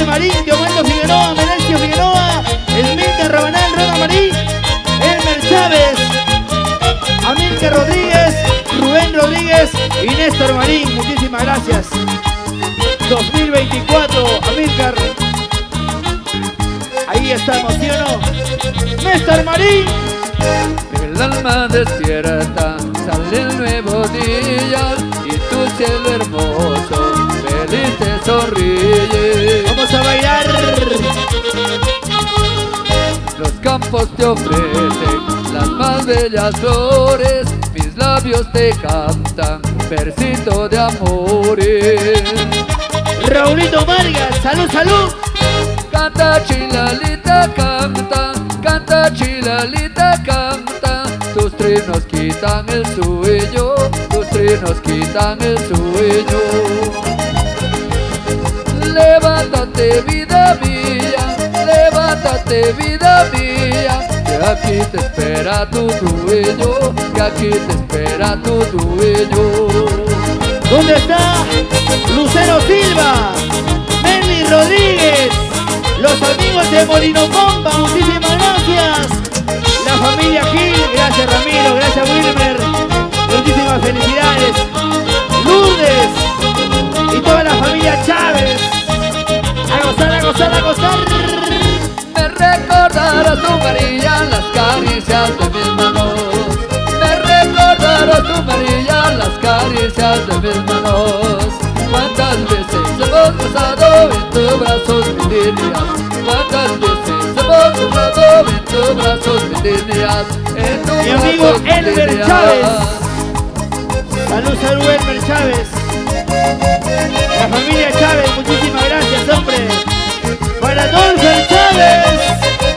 José Marín, Diomundo Figueroa, Melencio Figueroa, Elmilca Rabanal, Roda Marín, Elmer Chávez, Amílcar Rodríguez, Rubén Rodríguez y Néstor Marín. Muchísimas gracias. 2024, Amílcar. Ahí estamos, ¿sí o no? Néstor Marín. El alma despierta, sale el nuevo día y tu cielo hermoso, feliz te sonríe. Vamos a bailar. Los campos te ofrecen las más bellas flores, mis labios te cantan versito de amores. Raulito Vargas, salud, salud. Canta chilalita, canta chilalita, canta. Tus trinos quitan el sueño, tus trinos quitan el sueño. Levántate vida mía, levántate vida mía, que aquí te espera tu dueño, que aquí te espera tu dueño. ¿Dónde está Lucero Silva? Nelly Rodríguez, los amigos de Molino Pompa, muchísimas gracias. La familia Gil, gracias Ramiro, gracias Wilmer, muchísimas felicidades. Lourdes y toda la familia Chávez. A gozar, a gozar, a gozar. Me recordarás tu María, las caricias de mis manos. Me recordarás tu María, las caricias de mis manos. Cuántas veces hemos pasado en tus brazos, mis líneas. Cuántas veces hemos pasado en tus brazos, mis líneas. Mi amigo Elmer Chávez. Salud, salud, Elmer Chávez. La familia Chávez, muchísimas gracias, hombre. Para Dolphin Chávez,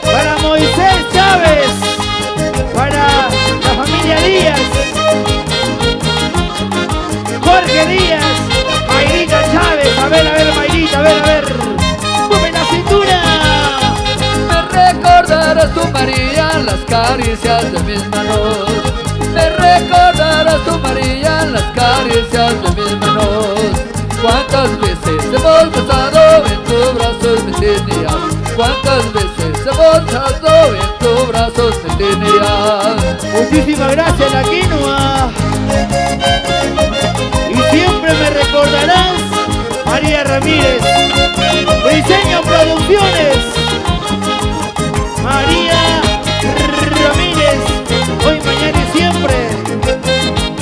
para Moisés Chávez, para la familia Díaz, Jorge Díaz, Mayrita Chávez. A ver, Mayrita, a ver. ¡Mueve la cintura! Me recordarás tu María, las caricias de mis manos. Me recordarás tu María, las caricias de mis manos. Cuántas veces hemos pasado en tus brazos, mis líneas. Cuántas veces hemos pasado en tus brazos, mis líneas. Muchísimas gracias, la quinoa. Y siempre me recordarás, María Ramírez. Briseño Producciones, María Ramírez. Hoy, mañana y siempre.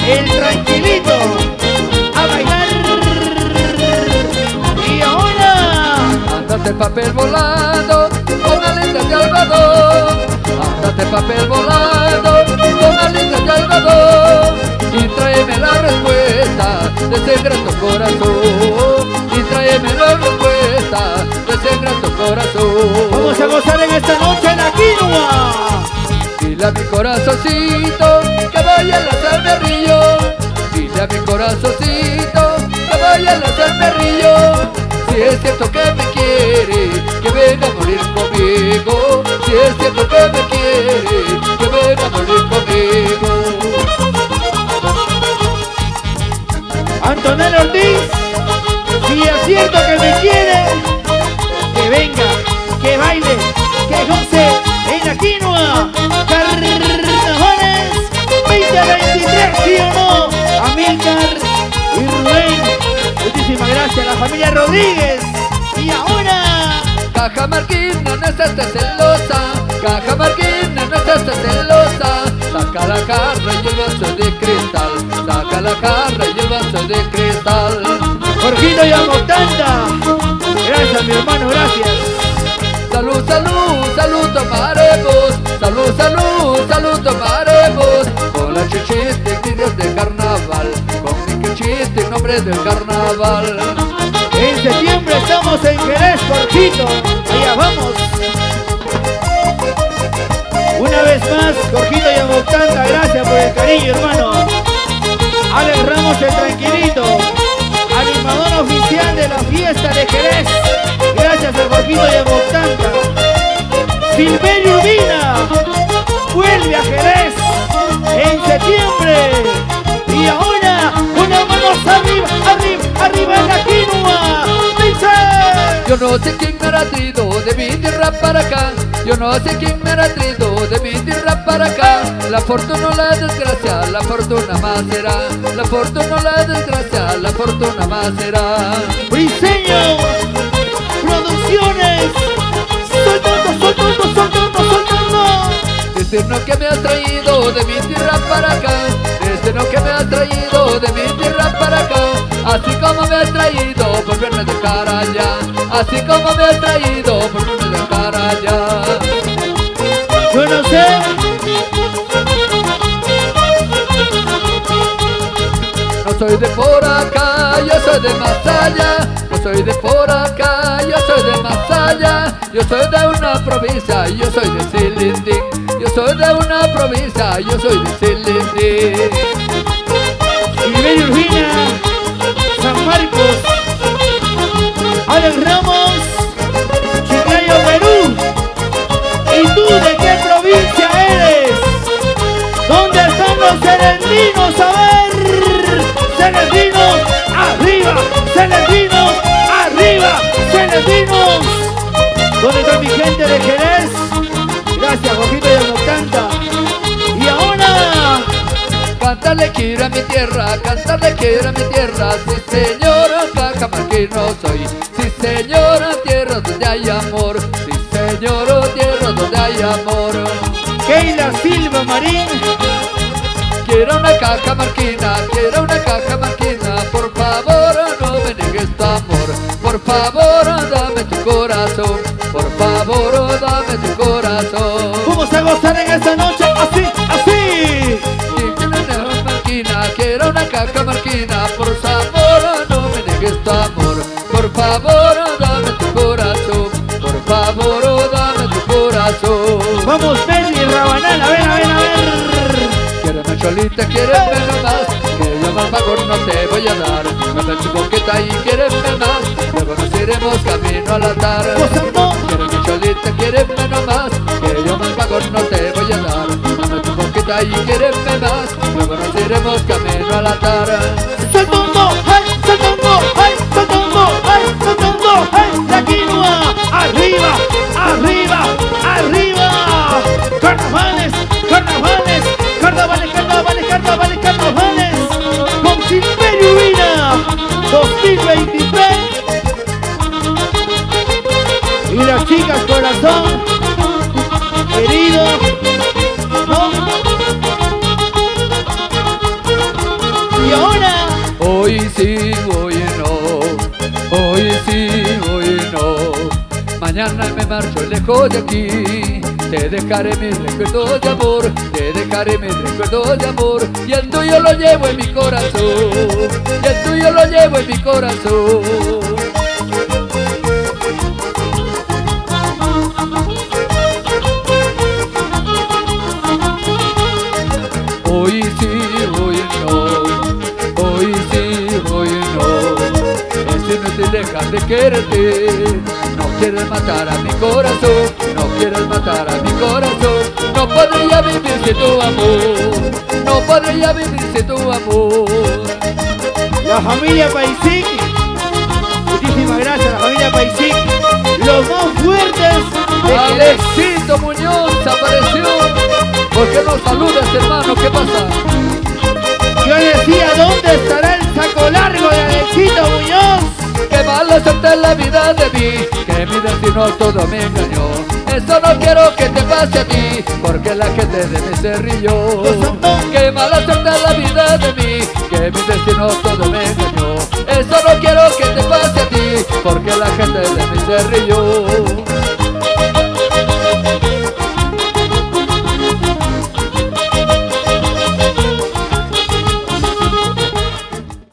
El tranquilito. A bailar. Y ahora Ándate papel volando con alitas de algodón. Ándate papel volando con alitas de algodón. Y tráeme la respuesta de ese grato corazón. Y tráeme la respuesta de ese grato corazón. vamos a gozar en esta noche en la quinoa. Dile a mi corazoncito que vaya a lanzarme al río. Dile a mi corazoncito que vaya a lanzarme al río. Si es cierto que me quiere, que venga a morir conmigo. Si es cierto que me quiere, que venga a morir conmigo. Antonella Ortiz, si es cierto que me quiere, que venga, que baile, que goce en la quinoa. Carnavales 2023, ¿sí o no? Amílcar y Rubén, muchísimas gracias. La familia Rodríguez. Y ahora Cajamarquina, no estés celosa. Cajamarquina, no estés celosa. Saca la jarra y el vaso de cristal. Saca la jarra y el vaso de cristal. Jorgito Yamotanda, gracias mi hermano, gracias. Salud, salud, salud tomaremos. Salud, salud, salud tomaremos. Con la chichita y videos de carnaval. Con mi chichita y nombre del carnaval. En septiembre estamos en Jerez, Jorgito. Allá vamos. Una vez más, Jorgito Yamotanda, gracias por el cariño, hermano. Alex Ramos, el tranquilito, animador oficial de la fiesta de Jerez. Gracias a Jorgito Yamotanda. Silverio Urbina vuelve a Jerez en septiembre. Y ahora, una mano arriba, arriba, arriba en la quinoa. ¡Dice! Yo no sé quién me ha traído de mi tierra para acá. Yo no sé quién me ha traído de mi tierra para acá. La fortuna o la desgracia, la fortuna más será. La fortuna o la desgracia, la fortuna más será. Briseño Producciones. Soltando. Destino que me ha traído de mi tierra para acá. Destino que me ha traído de mi tierra para acá. Así como me ha traído por verme de cara allá. Así como me ha traído por verme de cara allá. Yo no sé. No soy de por acá, yo soy de más allá. No soy de por acá, yo soy de más allá. Yo soy de una provincia, yo soy de Silindín. Yo soy de una provincia, yo soy de Silindín. Silverio Urbina, San Marcos, Alex Ramos, Chiclayo, Perú. ¿Y tú de qué provincia eres? ¿Dónde están los serendinos? A ver, serendinos, arriba, serendinos, arriba, serendinos. ¿Dónde está mi gente de Jerez? Gracias, Jorgito y Amoctanta. Y ahora, Cantarle quiero a mi tierra, cantarle quiero a mi tierra. Sí señor, cajamarquino soy. Sí señor, tierra donde hay amor. Sí señor, tierra donde hay amor. Keila Silva Marín. Quiero una cajamarquina, quiero una cajamarquina. Por favor, no me niegues tu amor. Por favor, dame tu corazón. Por favor, dame tu corazón. Vamos a gozar en esta noche, así, así. Quiero una cajamarquina, por favor, no me niegues tu amor. Por favor, dame tu corazón. Por favor, dame tu corazón. Vamos, Benny Rabanal, a ver. Quiéreme cholita, quiéreme nomás, que yo más favor no te voy a dar. Dame tu boqueta y quiéreme más, luego nos iremos camino al altar. Quiéreme cholita, quiéreme nomás, que yo más favor no te voy a dar. Dame tu boqueta y quiéreme más, luego nos iremos camino al altar. Saltando, ay, saltando, ay, saltando, ay, saltando, ay, la quinoa, arriba, arriba, arriba. Carnavales, carnavales, carnavales, carnavales, carnavales, carnavales. Con Silverio Urbina 2023. Y las chicas corazón herido, ¿no? Y ahora, hoy sí, hoy no. Hoy sí, hoy no. Mañana me marcho lejos de aquí. Te dejaré mis recuerdos de amor. Te dejaré mis recuerdos de amor. Y el tuyo lo llevo en mi corazón. Y el tuyo lo llevo en mi corazón. Hoy sí, hoy no. Hoy sí, hoy no. Es inútil dejar de quererte. No quieres matar a mi corazón. No quieres matar a mi corazón. No podría vivir sin tu amor. No podría vivir sin tu amor. la familia Paisic, muchísimas gracias, la familia Paisic, los más fuertes de Alexito Muñoz apareció. ¿Por qué no saludas, hermano? ¿Qué pasa? Yo decía, ¿dónde estará el saco largo de Alexito Muñoz? Qué mala suerte en la vida de mí, que mi destino todo me engañó. Eso no quiero que te pase a ti, porque la gente de mí se rió. Qué mala suerte en la vida de mí, que mi destino todo me engañó. Eso no quiero que te pase a ti, porque la gente de mí se rió.